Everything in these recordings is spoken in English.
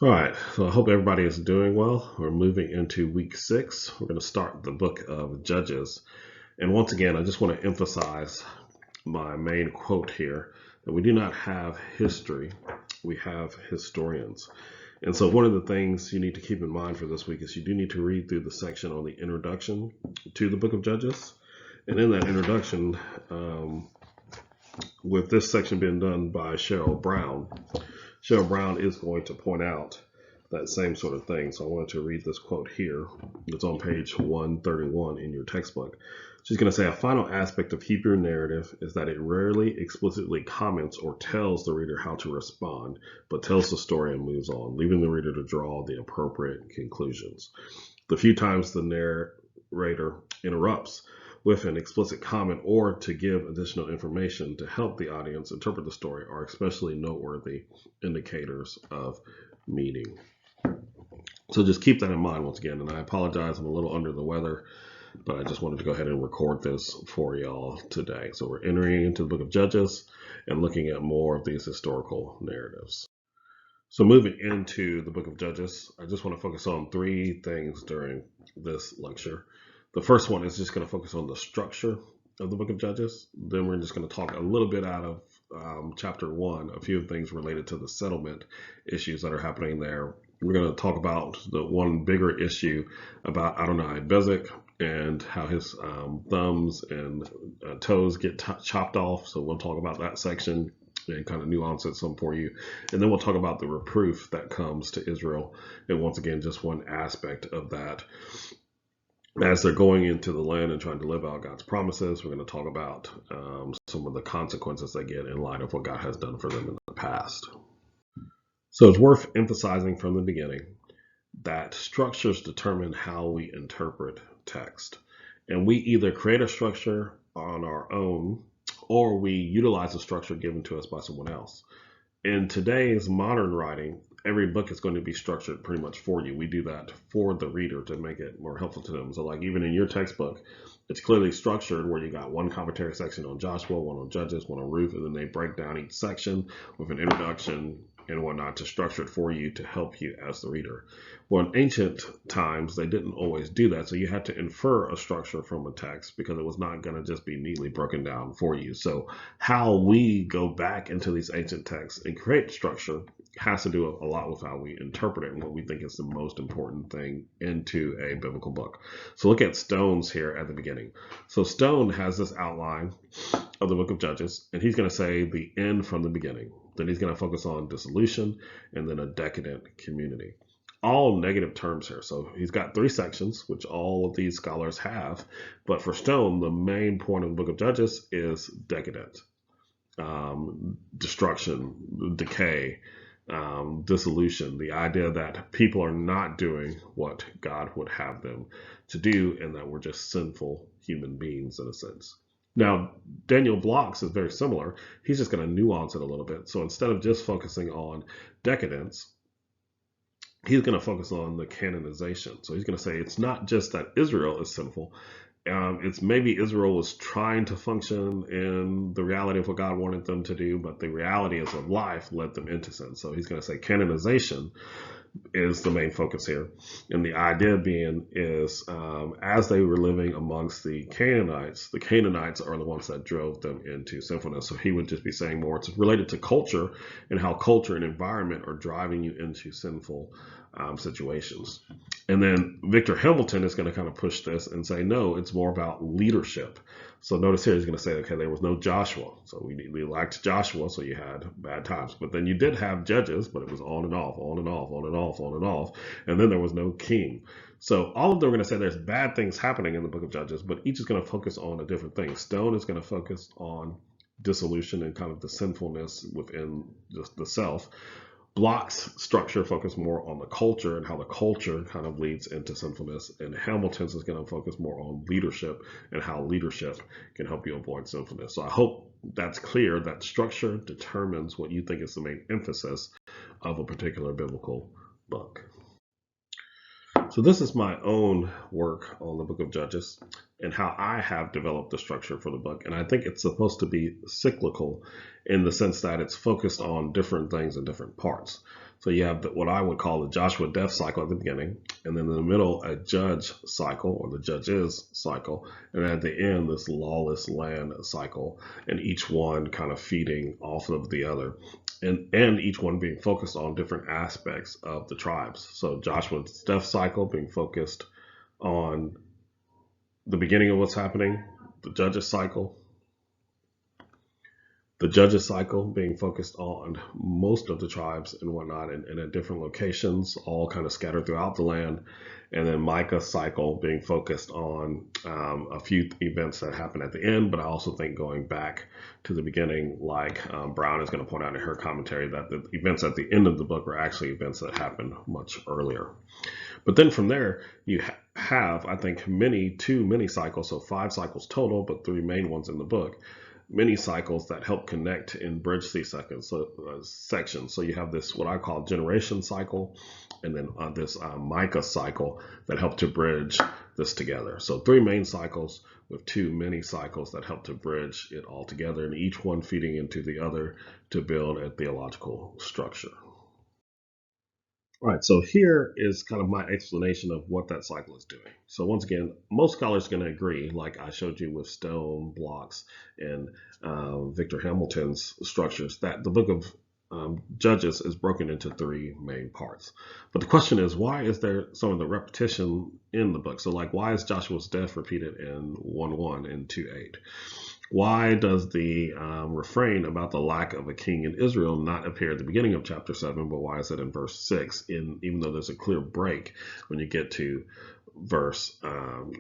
All right, so I hope everybody is doing well. We're moving into week 6. We're going to start the book of Judges. And once again, I just want to emphasize my main quote here that we do not have history, we have historians. And so, one of the things you need to keep in mind for this week is you do need to read through the section on the introduction to the book of Judges. And in that introduction, with this section being done by Cheryl Brown is going to point out that same sort of thing. So I wanted to read this quote here. It's on page 131 in your textbook. She's going to say, a final aspect of Hebrew narrative is that it rarely explicitly comments or tells the reader how to respond, but tells the story and moves on, leaving the reader to draw the appropriate conclusions. The few times the narrator interrupts with an explicit comment or to give additional information to help the audience interpret the story are especially noteworthy indicators of meaning. So just keep that in mind once again. And I apologize, I'm a little under the weather, but I just wanted to go ahead and record this for y'all today. So we're entering into the book of Judges and looking at more of these historical narratives. So moving into the book of Judges, I just want to focus on 3 things during this lecture. The first one is just going to focus on the structure of the book of Judges. Then we're just going to talk a little bit out of chapter 1, a few things related to the settlement issues that are happening there. We're going to talk about the one bigger issue about Adonai Bezek and how his thumbs and toes get chopped off. So we'll talk about that section and kind of nuance it some for you. And then we'll talk about the reproof that comes to Israel. And once again, just one aspect of that. As they're going into the land and trying to live out God's promises, we're going to talk about some of the consequences they get in light of what God has done for them in the past. So it's worth emphasizing from the beginning that structures determine how we interpret text. And we either create a structure on our own or we utilize a structure given to us by someone else. In today's modern writing, every book is going to be structured pretty much for you. We do that for the reader to make it more helpful to them. So like even in your textbook, it's clearly structured where you got one commentary section on Joshua, one on Judges, one on Ruth, and then they break down each section with an introduction and whatnot to structure it for you to help you as the reader. Well, in ancient times, they didn't always do that. So you had to infer a structure from a text because it was not going to just be neatly broken down for you. So how we go back into these ancient texts and create structure has to do a lot with how we interpret it and what we think is the most important thing into a biblical book. So look at Stone's here at the beginning. So Stone has this outline of the book of Judges, and he's going to say the end from the beginning. Then he's going to focus on dissolution and then a decadent community. All negative terms here. So he's got 3 sections, which all of these scholars have. But for Stone, the main point of the book of Judges is decadent, destruction, decay, dissolution, the idea that people are not doing what God would have them to do and that we're just sinful human beings in a sense. Now, Daniel Block's is very similar. He's just going to nuance it a little bit. So instead of just focusing on decadence, he's going to focus on the canonization. So he's going to say it's not just that Israel is sinful. It's maybe Israel was trying to function in the reality of what God wanted them to do, but the reality is of life led them into sin. So he's going to say canonization is the main focus here. And the idea being is as they were living amongst the Canaanites are the ones that drove them into sinfulness. So he would just be saying more, it's related to culture and how culture and environment are driving you into sinful situations. And then Victor Hamilton is going to kind of push this and say, no, it's more about leadership. So notice here he's going to say, okay, there was no Joshua. So we lacked Joshua, so you had bad times. But then you did have judges, but it was on and off, on and off, on and off, on and off. And then there was no king. So all of them are going to say there's bad things happening in the book of Judges, but each is going to focus on a different thing. Stone is going to focus on dissolution and kind of the sinfulness within just the self. Block's structure focus more on the culture and how the culture kind of leads into sinfulness, and Hamilton's is going to focus more on leadership and how leadership can help you avoid sinfulness. So I hope that's clear that structure determines what you think is the main emphasis of a particular biblical book. So this is my own work on the book of Judges and how I have developed the structure for the book. And I think it's supposed to be cyclical in the sense that it's focused on different things in different parts. So you have what I would call the Joshua death cycle at the beginning, and then in the middle, a judge cycle, or the judges cycle, and at the end, this lawless land cycle, and each one kind of feeding off of the other, and each one being focused on different aspects of the tribes. So Joshua's death cycle being focused on the beginning of what's happening, the judges cycle being focused on most of the tribes and whatnot, and at different locations, all kind of scattered throughout the land. And then Micah's cycle being focused on a few events that happen at the end, but I also think going back to the beginning, like Brown is going to point out in her commentary, that the events at the end of the book are actually events that happened much earlier. But then from there, you have, I think, two mini cycles, so 5 cycles total, but 3 main ones in the book. Many cycles that help connect and bridge these sections. So you have this, what I call generation cycle, and then this Micah cycle that help to bridge this together. So 3 main cycles with 2 mini cycles that help to bridge it all together, and each one feeding into the other to build a theological structure. All right, so here is kind of my explanation of what that cycle is doing. So once again, most scholars are going to agree, like I showed you with stone blocks and Victor Hamilton's structures, that the book of Judges is broken into 3 main parts. But the question is, why is there some of the repetition in the book? So like, why is Joshua's death repeated in 1:1 and 2:8? Why does the refrain about the lack of a king in Israel not appear at the beginning of chapter 7, but why is it in verse 6, even though there's a clear break when you get to verse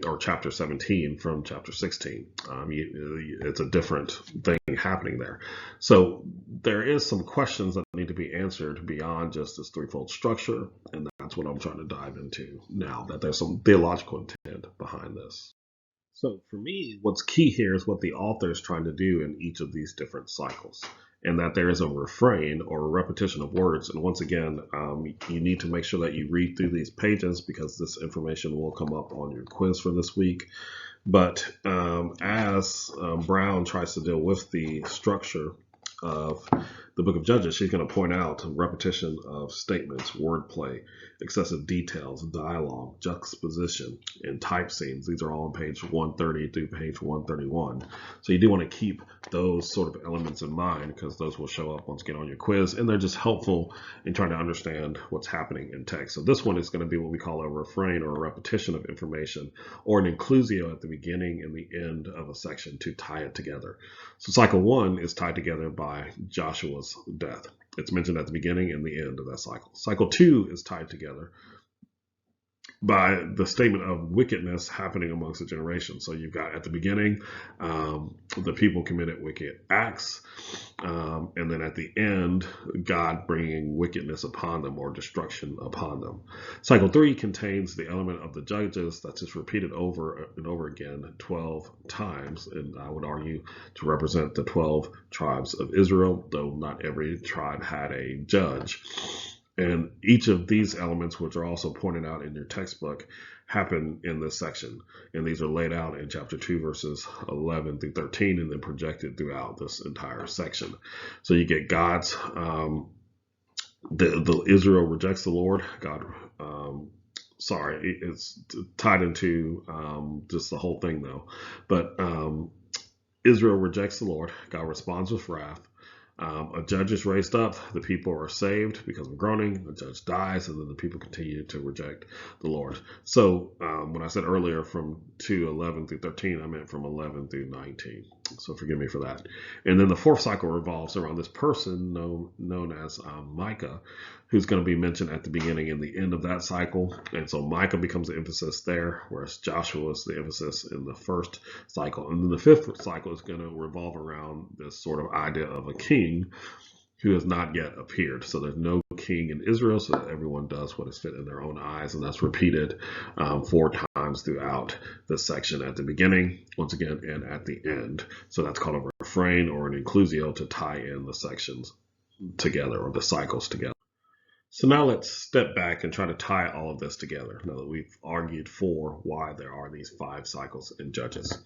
or chapter 17 from chapter 16? It's a different thing happening there. So there is some questions that need to be answered beyond just this threefold structure, and that's what I'm trying to dive into now, that there's some theological intent behind this. So for me, what's key here is what the author is trying to do in each of these different cycles, and that there is a refrain or a repetition of words. And once again, you need to make sure that you read through these pages, because this information will come up on your quiz for this week. But as Brown tries to deal with the structure of the book of Judges, she's going to point out repetition of statements, wordplay, excessive details, dialogue, juxtaposition, and type scenes. These are all on page 130 through page 131. So you do want to keep those sort of elements in mind, because those will show up once again on your quiz, and they're just helpful in trying to understand what's happening in text. So this one is going to be what we call a refrain, or a repetition of information, or an inclusio at the beginning and the end of a section to tie it together. So cycle 1 is tied together by Joshua's death. It's mentioned at the beginning and the end of that cycle. Cycle 2 is tied together by the statement of wickedness happening amongst the generation. So you've got at the beginning, the people committed wicked acts, and then at the end, God bringing wickedness upon them, or destruction upon them. Cycle 3 contains the element of the judges that's just repeated over and over again 12 times, and I would argue to represent the 12 tribes of Israel, though not every tribe had a judge. And each of these elements, which are also pointed out in your textbook, happen in this section. And these are laid out in chapter 2, verses 11 through 13, and then projected throughout this entire section. So you get God's, the Israel rejects the Lord. God, it's tied into just the whole thing though. But Israel rejects the Lord. God responds with wrath. A judge is raised up, the people are saved because of groaning, the judge dies, and then the people continue to reject the Lord. So when I said earlier from 2:11 through 13, I meant from 11 through 19. So forgive me for that. And then the 4th cycle revolves around this person known as Micah, who's going to be mentioned at the beginning and the end of that cycle. And so Micah becomes the emphasis there, whereas Joshua is the emphasis in the 1st cycle. And then the 5th cycle is going to revolve around this sort of idea of a king who has not yet appeared. So there's no king in Israel, so that everyone does what is fit in their own eyes, and that's repeated 4 times throughout this section, at the beginning, once again, and at the end. So that's called a refrain, or an inclusio, to tie in the sections together, or the cycles together. So now let's step back and try to tie all of this together, now that we've argued for why there are these 5 cycles in Judges.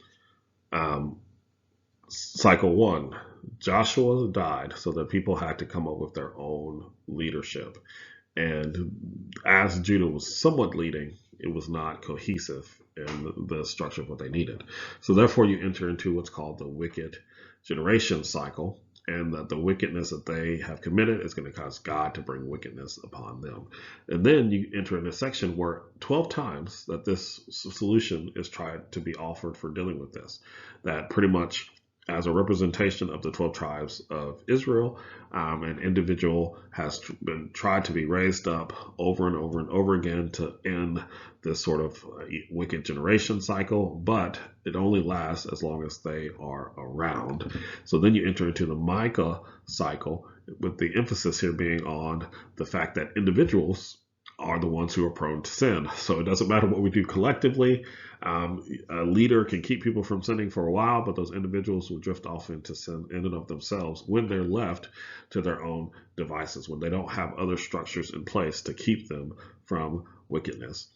Cycle 1, Joshua died, so that people had to come up with their own leadership. And as Judah was somewhat leading, it was not cohesive in the structure of what they needed. So therefore, you enter into what's called the wicked generation cycle, and that the wickedness that they have committed is going to cause God to bring wickedness upon them. And then you enter in a section where 12 times that this solution is tried to be offered for dealing with this, that pretty much as a representation of the 12 tribes of Israel, an individual has been tried to be raised up over and over and over again to end this sort of wicked generation cycle, but it only lasts as long as they are around. So then you enter into the Micah cycle, with the emphasis here being on the fact that individuals are the ones who are prone to sin. So it doesn't matter what we do collectively. A leader can keep people from sinning for a while, but those individuals will drift off into sin in and of themselves when they're left to their own devices, when they don't have other structures in place to keep them from wickedness.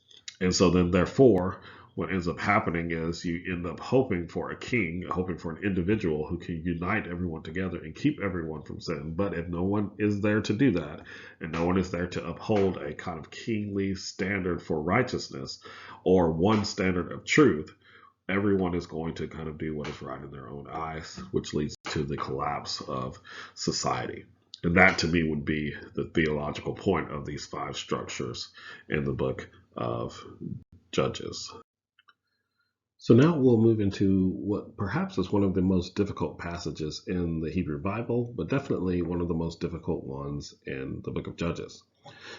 And so then, therefore, what ends up happening is you end up hoping for a king, hoping for an individual who can unite everyone together and keep everyone from sin. But if no one is there to do that, and no one is there to uphold a kind of kingly standard for righteousness or one standard of truth, everyone is going to kind of do what is right in their own eyes, which leads to the collapse of society. And that to me would be the theological point of these 5 structures in the book of Judges. So now we'll move into what perhaps is one of the most difficult passages in the Hebrew Bible, but definitely one of the most difficult ones in the book of Judges.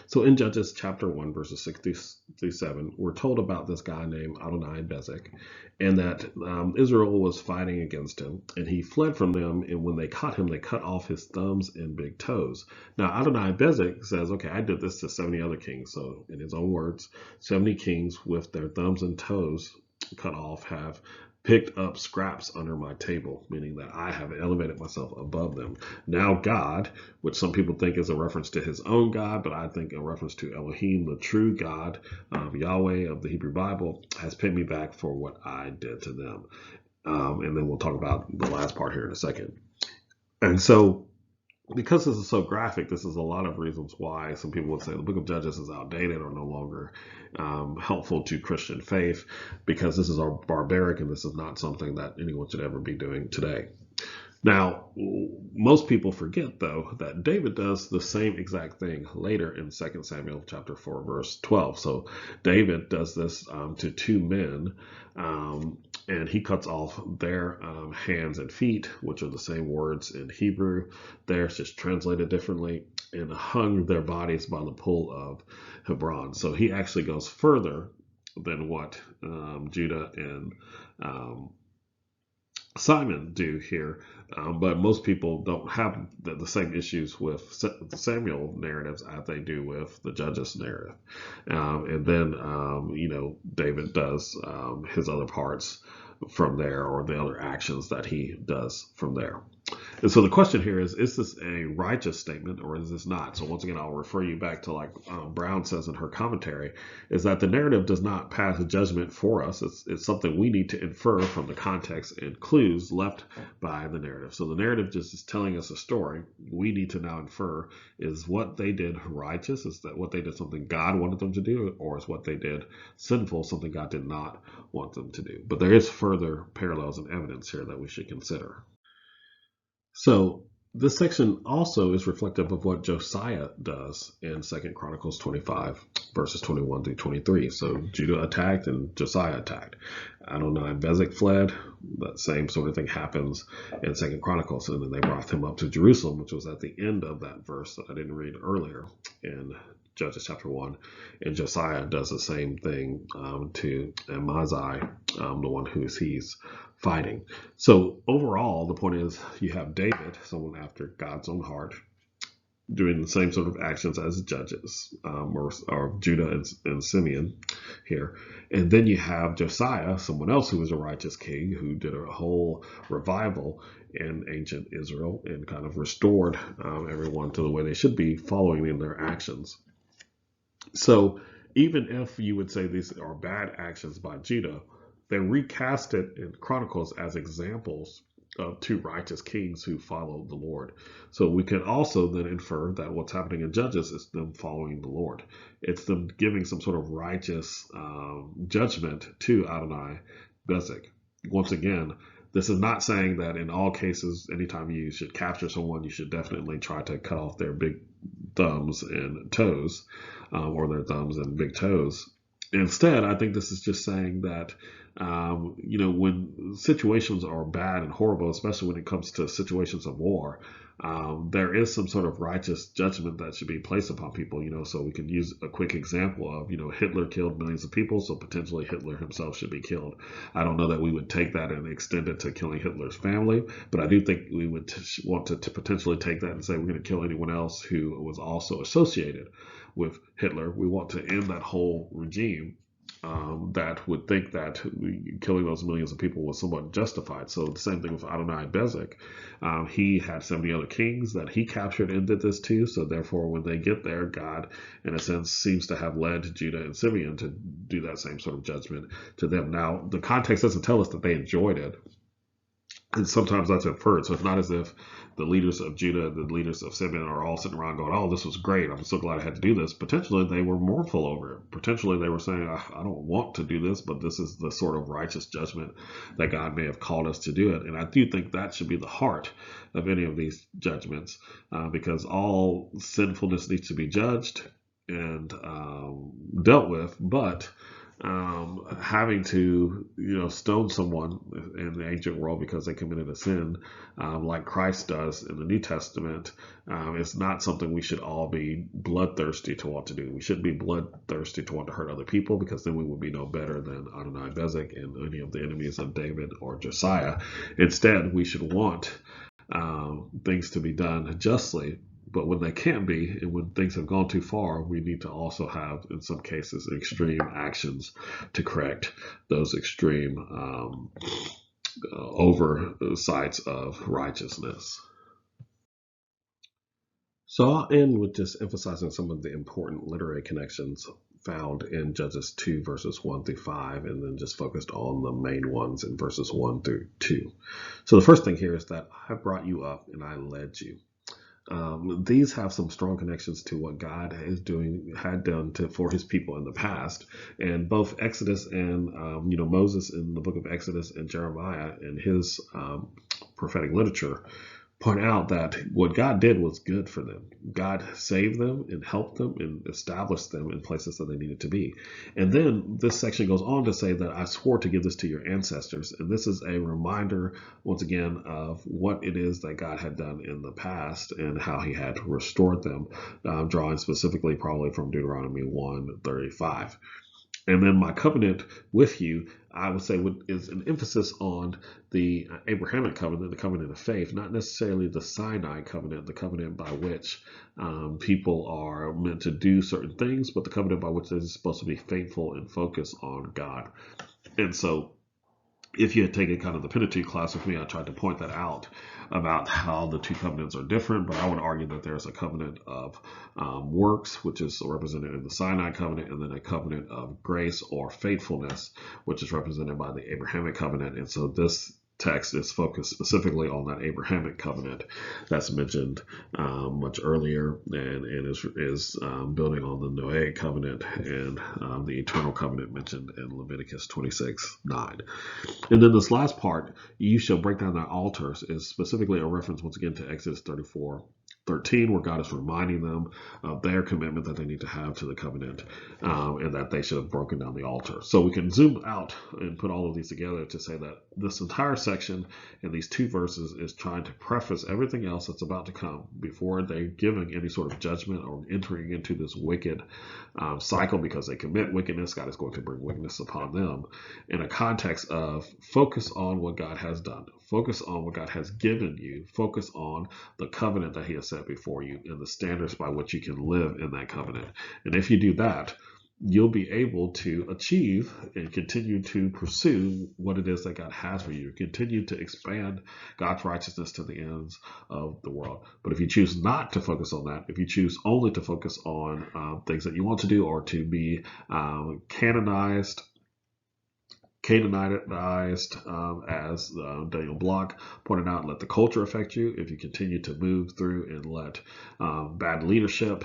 So in Judges chapter 1, verses 6 through 7, we're told about this guy named Adoni-Bezek, and that Israel was fighting against him, and he fled from them, and when they caught him, they cut off his thumbs and big toes. Now Adoni-Bezek says, okay, I did this to 70 other kings. So in his own words, 70 kings with their thumbs and toes cut off have picked up scraps under my table, meaning that I have elevated myself above them. Now God, which some people think is a reference to his own God, but I think a reference to Elohim, the true God, Yahweh of the Hebrew Bible, has paid me back for what I did to them. And then we'll talk about the last part here in a second. And so because this is so graphic, this is a lot of reasons why some people would say the book of Judges is outdated or no longer helpful to Christian faith, because this is barbaric and this is not something that anyone should ever be doing today. Now, most people forget, though, that David does the same exact thing later in 2 Samuel chapter 4, verse 12. So David does this to 2 men, and he cuts off their hands and feet, which are the same words in Hebrew. There, it's just translated differently, and hung their bodies by the pool of Hebron. So he actually goes further than what Judah and Simon do here, but most people don't have the same issues with the Samuel narratives as they do with the Judges narrative. And then, David does his other parts from there, or the other actions that he does from there. And so the question here is this a righteous statement or is this not? So once again, I'll refer you back to like Brown says in her commentary, is that the narrative does not pass a judgment for us. It's something we need to infer from the context and clues left by the narrative. So the narrative just is telling us a story. We need to now infer, is what they did righteous? Is that what they did something God wanted them to do? Or is what they did sinful, something God did not want them to do? But there is further parallels and evidence here that we should consider. So this section also is reflective of what Josiah does in 2 Chronicles 25, verses 21 through 23. So Judah attacked and Josiah attacked. Adoni-Bezek fled. That same sort of thing happens in 2 Chronicles. And then they brought him up to Jerusalem, which was at the end of that verse that I didn't read earlier in Judges chapter 1. And Josiah does the same thing to Amaziah, the one who he's fighting. So overall, the point is you have David, someone after God's own heart, doing the same sort of actions as Judges, or Judah and Simeon here. And then you have Josiah, someone else who was a righteous king who did a whole revival in ancient Israel and kind of restored everyone to the way they should be following in their actions. So even if you would say these are bad actions by Judah, they recast it in Chronicles as examples of two righteous kings who followed the Lord. So we can also then infer that what's happening in Judges is them following the Lord. It's them giving some sort of righteous judgment to Adonai Bezek. Once again, this is not saying that in all cases, anytime you should capture someone, you should definitely try to cut off their big thumbs and toes, or their thumbs and big toes. Instead, I think this is just saying that, when situations are bad and horrible, especially when it comes to situations of war, there is some sort of righteous judgment that should be placed upon people. So we can use a quick example of, Hitler killed millions of people, so potentially Hitler himself should be killed. I don't know that we would take that and extend it to killing Hitler's family, but I do think we would want to potentially take that and say we're going to kill anyone else who was also associated with Hitler. We want to end that whole regime that would think that killing those millions of people was somewhat justified. So the same thing with Adonai Bezek. He had 70 other kings that he captured and did this to. So therefore, when they get there, God, in a sense, seems to have led Judah and Simeon to do that same sort of judgment to them. Now, the context doesn't tell us that they enjoyed it. And sometimes that's inferred. So it's not as if the leaders of Judah, the leaders of Simeon are all sitting around going, oh, this was great. I'm so glad I had to do this. Potentially they were mournful over it. Potentially they were saying, I don't want to do this, but this is the sort of righteous judgment that God may have called us to do it. And I do think that should be the heart of any of these judgments, because all sinfulness needs to be judged and dealt with. But having to, stone someone in the ancient world because they committed a sin, like Christ does in the New Testament, is not something we should all be bloodthirsty to want to do. We shouldn't be bloodthirsty to want to hurt other people, because then we would be no better than Adonai Bezek and any of the enemies of David or Josiah. Instead, we should want things to be done justly. But when they can't be, and when things have gone too far, we need to also have, in some cases, extreme actions to correct those extreme oversights of righteousness. So I'll end with just emphasizing some of the important literary connections found in Judges 2 verses 1 through 5, and then just focused on the main ones in verses 1 through 2. So the first thing here is that I brought you up and I led you. These have some strong connections to what God had done for his people in the past. And both Exodus and, Moses in the book of Exodus and Jeremiah in his prophetic literature point out that what God did was good for them. God saved them and helped them and established them in places that they needed to be. And then this section goes on to say that I swore to give this to your ancestors. And this is a reminder, once again, of what it is that God had done in the past and how he had restored them, drawing specifically probably from Deuteronomy 1:35. And then my covenant with you, I would say, is an emphasis on the Abrahamic covenant, the covenant of faith, not necessarily the Sinai covenant, the covenant by which people are meant to do certain things, but the covenant by which they're supposed to be faithful and focus on God. And so if you had taken kind of the Pentateuch class with me, I tried to point that out about how the two covenants are different, but I would argue that there's a covenant of works, which is represented in the Sinai covenant, and then a covenant of grace or faithfulness, which is represented by the Abrahamic covenant. And so this text is focused specifically on that Abrahamic covenant that's mentioned much earlier, and is building on the Noahic covenant and the eternal covenant mentioned in Leviticus 26:9. And then this last part, you shall break down their altars, is specifically a reference once again to Exodus 34:13, where God is reminding them of their commitment that they need to have to the covenant, and that they should have broken down the altar. So we can zoom out and put all of these together to say that this entire section in these two verses is trying to preface everything else that's about to come before they're giving any sort of judgment or entering into this wicked cycle, because they commit wickedness. God is going to bring wickedness upon them in a context of focus on what God has done, focus on what God has given you, focus on the covenant that he has set before you and the standards by which you can live in that covenant. And if you do that, you'll be able to achieve and continue to pursue what it is that God has for you, continue to expand God's righteousness to the ends of the world. But if you choose not to focus on that, if you choose only to focus on things that you want to do, or to be canonized Canaanized, as Daniel Block pointed out, let the culture affect you. If you continue to move through and let bad leadership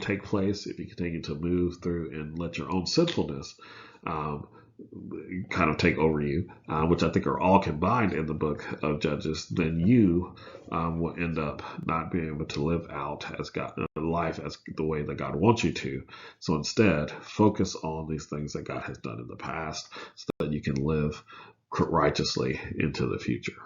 take place, if you continue to move through and let your own sinfulness kind of take over you, which I think are all combined in the book of Judges, then you will end up not being able to live out as God, life as the way that God wants you to. So instead, focus on these things that God has done in the past, so that you can live righteously into the future.